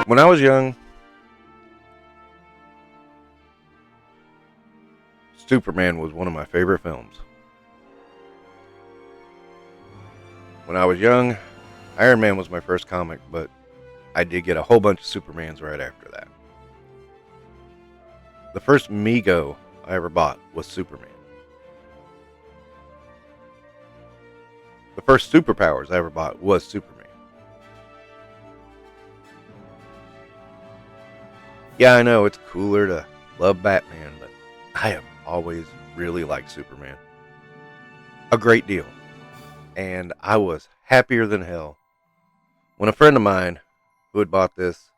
When I was young, Superman was one of my favorite films. When I was young, Iron Man was my first comic, but I did get a whole bunch of Supermans right after that. The first Mego I ever bought was Superman. The first superpowers I ever bought was Superman. Yeah, I know it's cooler to love Batman, but I have always really liked Superman. A great deal. And I was happier than hell when a friend of mine who had bought this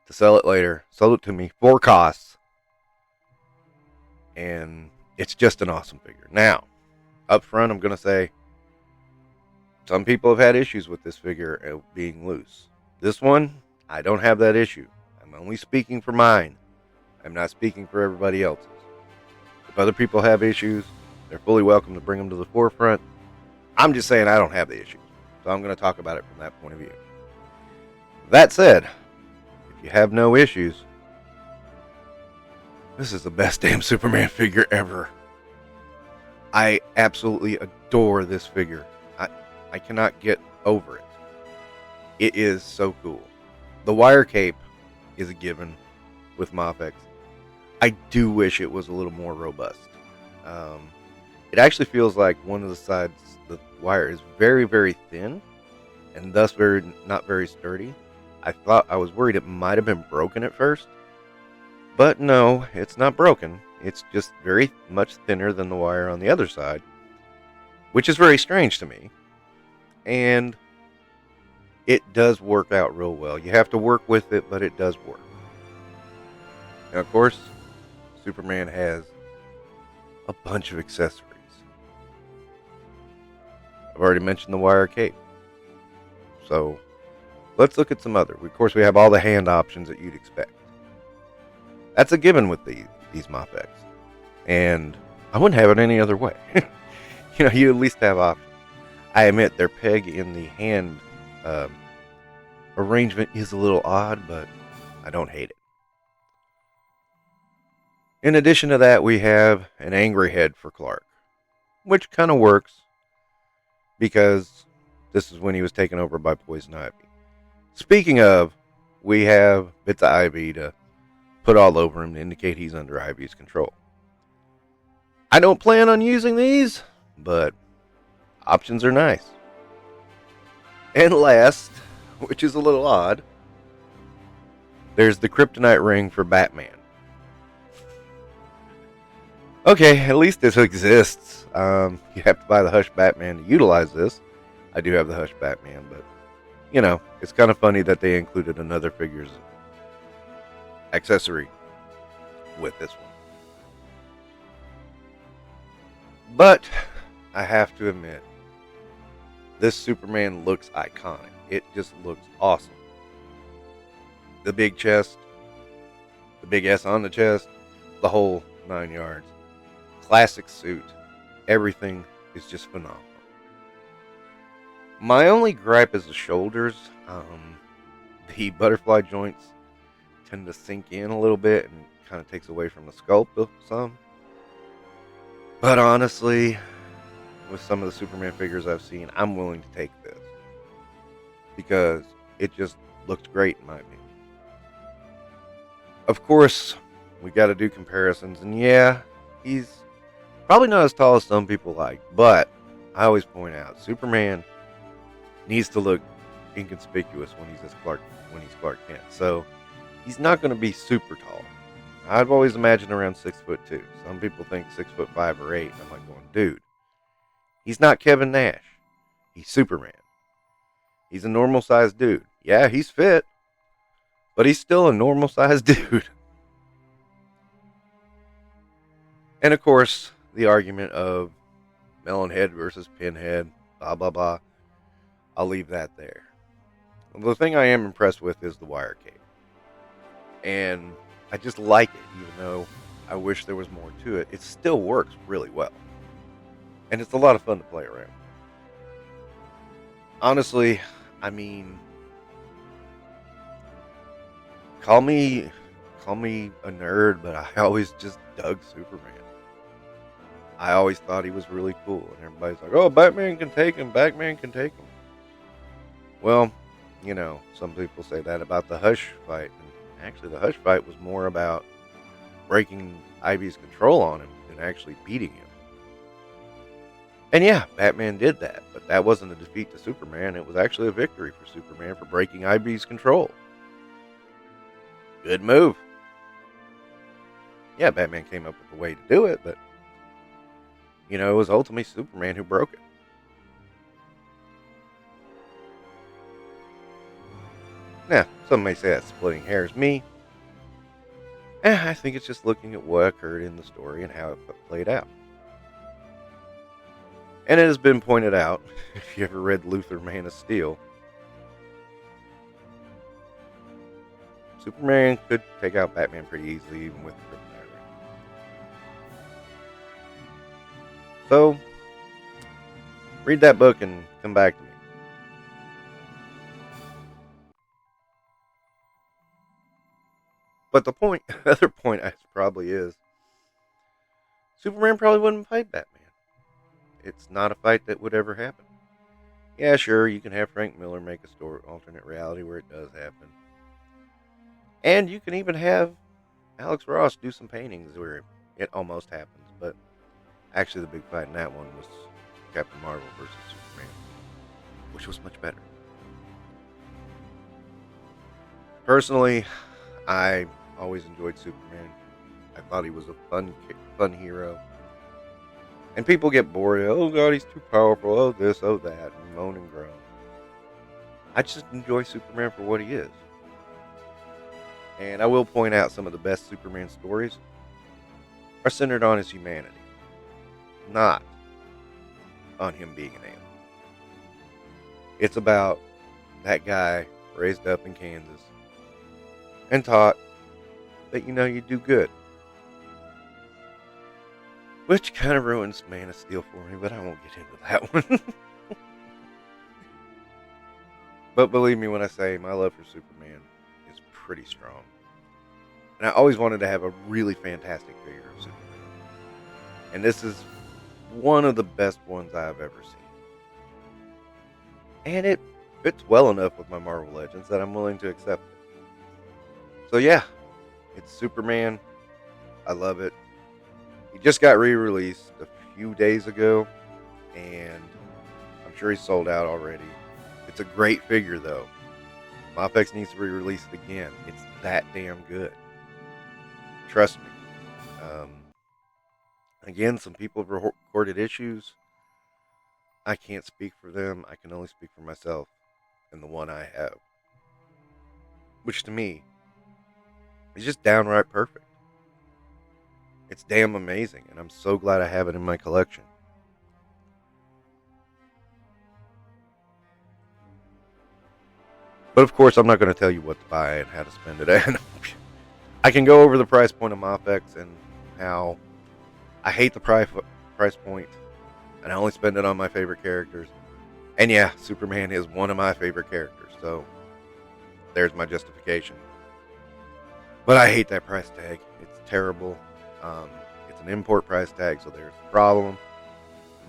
to sell it later sold it to me for costs. And it's just an awesome figure. Now, up front, I'm going to say some people have had issues with this figure being loose. This one, I don't have that issue. I'm only speaking for mine. I'm not speaking for everybody else's. If other people have issues, they're fully welcome to bring them to the forefront. I'm just saying I don't have the issues. So I'm going to talk about it from that point of view. That said, if you have no issues, this is the best damn Superman figure ever. I absolutely adore this figure. I cannot get over it. It is so cool. The wire cape is a given with Mafex. I do wish it was a little more robust. It actually feels like one of the sides, the wire is very, very thin and thus not very sturdy. I was worried it might have been broken at first, but no, it's not broken. It's just very much thinner than the wire on the other side, which is very strange to me. And it does work out real well. You have to work with it, but it does work. Now, of course, Superman has a bunch of accessories. I've already mentioned the wire cape. So, let's look at some other. Of course, we have all the hand options that you'd expect. That's a given with these Mafex. And I wouldn't have it any other way. You at least have options. I admit their peg in the hand arrangement is a little odd, but I don't hate it. In addition to that, we have an angry head for Clark, which kind of works because this is when he was taken over by Poison Ivy. Speaking of, we have bits of Ivy to put all over him to indicate he's under Ivy's control. I don't plan on using these, but options are nice. And last, which is a little odd, there's the kryptonite ring for Batman. Okay, at least this exists. You have to buy the Hush Batman to utilize this. I do have the Hush Batman, but, it's kind of funny that they included another figure's accessory with this one. But I have to admit, this Superman looks iconic. It just looks awesome. The big chest, the big S on the chest, the whole 9 yards. Classic suit. Everything is just phenomenal. My only gripe is the shoulders. The butterfly joints tend to sink in a little bit and kind of takes away from the sculpt of some. But honestly, with some of the Superman figures I've seen, I'm willing to take this because it just looks great in my opinion. Of course, we got to do comparisons, and yeah, he's probably not as tall as some people like, but I always point out Superman needs to look inconspicuous when he's Clark Kent. So he's not going to be super tall. I've always imagined around 6'2". Some people think 6'5" or 8. I'm like going, dude, he's not Kevin Nash. He's Superman. He's a normal sized dude. Yeah, he's fit, but he's still a normal sized dude. And of course, the argument of Melonhead versus Pinhead, blah, blah, blah. I'll leave that there. The thing I am impressed with is the wire cape. And I just like it, even though I wish there was more to it. It still works really well. And it's a lot of fun to play around. Honestly, I mean, call me a nerd, but I always just dug Superman. I always thought he was really cool, and everybody's like, "Oh, Batman can take him. Batman can take him." Well, some people say that about the Hush fight, and actually, the Hush fight was more about breaking Ivy's control on him than actually beating him. And yeah, Batman did that, but that wasn't a defeat to Superman. It was actually a victory for Superman for breaking Ivy's control. Good move. Yeah, Batman came up with a way to do it, but it was ultimately Superman who broke it. Now, some may say that's splitting hairs. Me, I think it's just looking at what occurred in the story and how it played out. And it has been pointed out, if you ever read Luthor Man of Steel, Superman could take out Batman pretty easily, even with kryptonite. So, read that book and come back to me. But the other point probably is, Superman probably wouldn't fight Batman. It's not a fight that would ever happen. Yeah, sure, you can have Frank Miller make a story, alternate reality where it does happen. And you can even have Alex Ross do some paintings where it almost happens. But actually the big fight in that one was Captain Marvel versus Superman, which was much better. Personally, I always enjoyed Superman. I thought he was a fun hero. And people get bored. Oh God, he's too powerful. Oh this, oh that, and moan and groan. I just enjoy Superman for what he is. And I will point out some of the best Superman stories are centered on his humanity, not on him being an alien. It's about that guy raised up in Kansas and taught that you do good. Which kind of ruins Man of Steel for me, but I won't get into that one. But believe me when I say my love for Superman is pretty strong. And I always wanted to have a really fantastic figure of Superman. And this is one of the best ones I've ever seen. And it fits well enough with my Marvel Legends that I'm willing to accept it. So yeah, it's Superman. I love it. He just got re-released a few days ago, and I'm sure he's sold out already. It's a great figure, though. Mafex needs to re-release it again. It's that damn good. Trust me. Again, some people have recorded issues. I can't speak for them. I can only speak for myself and the one I have. Which, to me, is just downright perfect. It's damn amazing, and I'm so glad I have it in my collection. But of course, I'm not going to tell you what to buy and how to spend it. And I can go over the price point of Mafex and how I hate the price point, and I only spend it on my favorite characters. And yeah, Superman is one of my favorite characters, so there's my justification. But I hate that price tag. It's terrible. It's an import price tag, so there's a problem.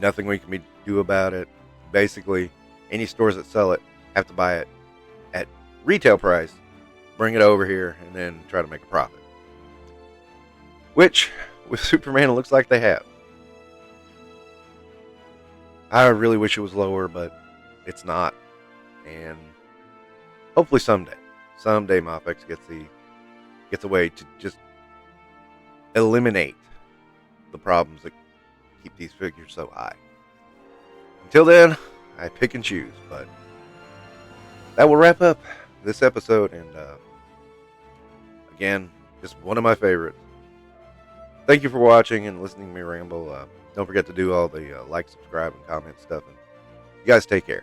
Nothing we can do about it. Basically, any stores that sell it have to buy it at retail price, bring it over here, and then try to make a profit. Which, with Superman, it looks like they have. I really wish it was lower, but it's not. And hopefully someday Mafex gets a way to just eliminate the problems that keep these figures so high. Until then, I pick and choose, but that will wrap up this episode, and again, just one of my favorites. Thank you for watching and listening to me ramble. Don't forget to do all the like, subscribe, and comment stuff, and you guys take care.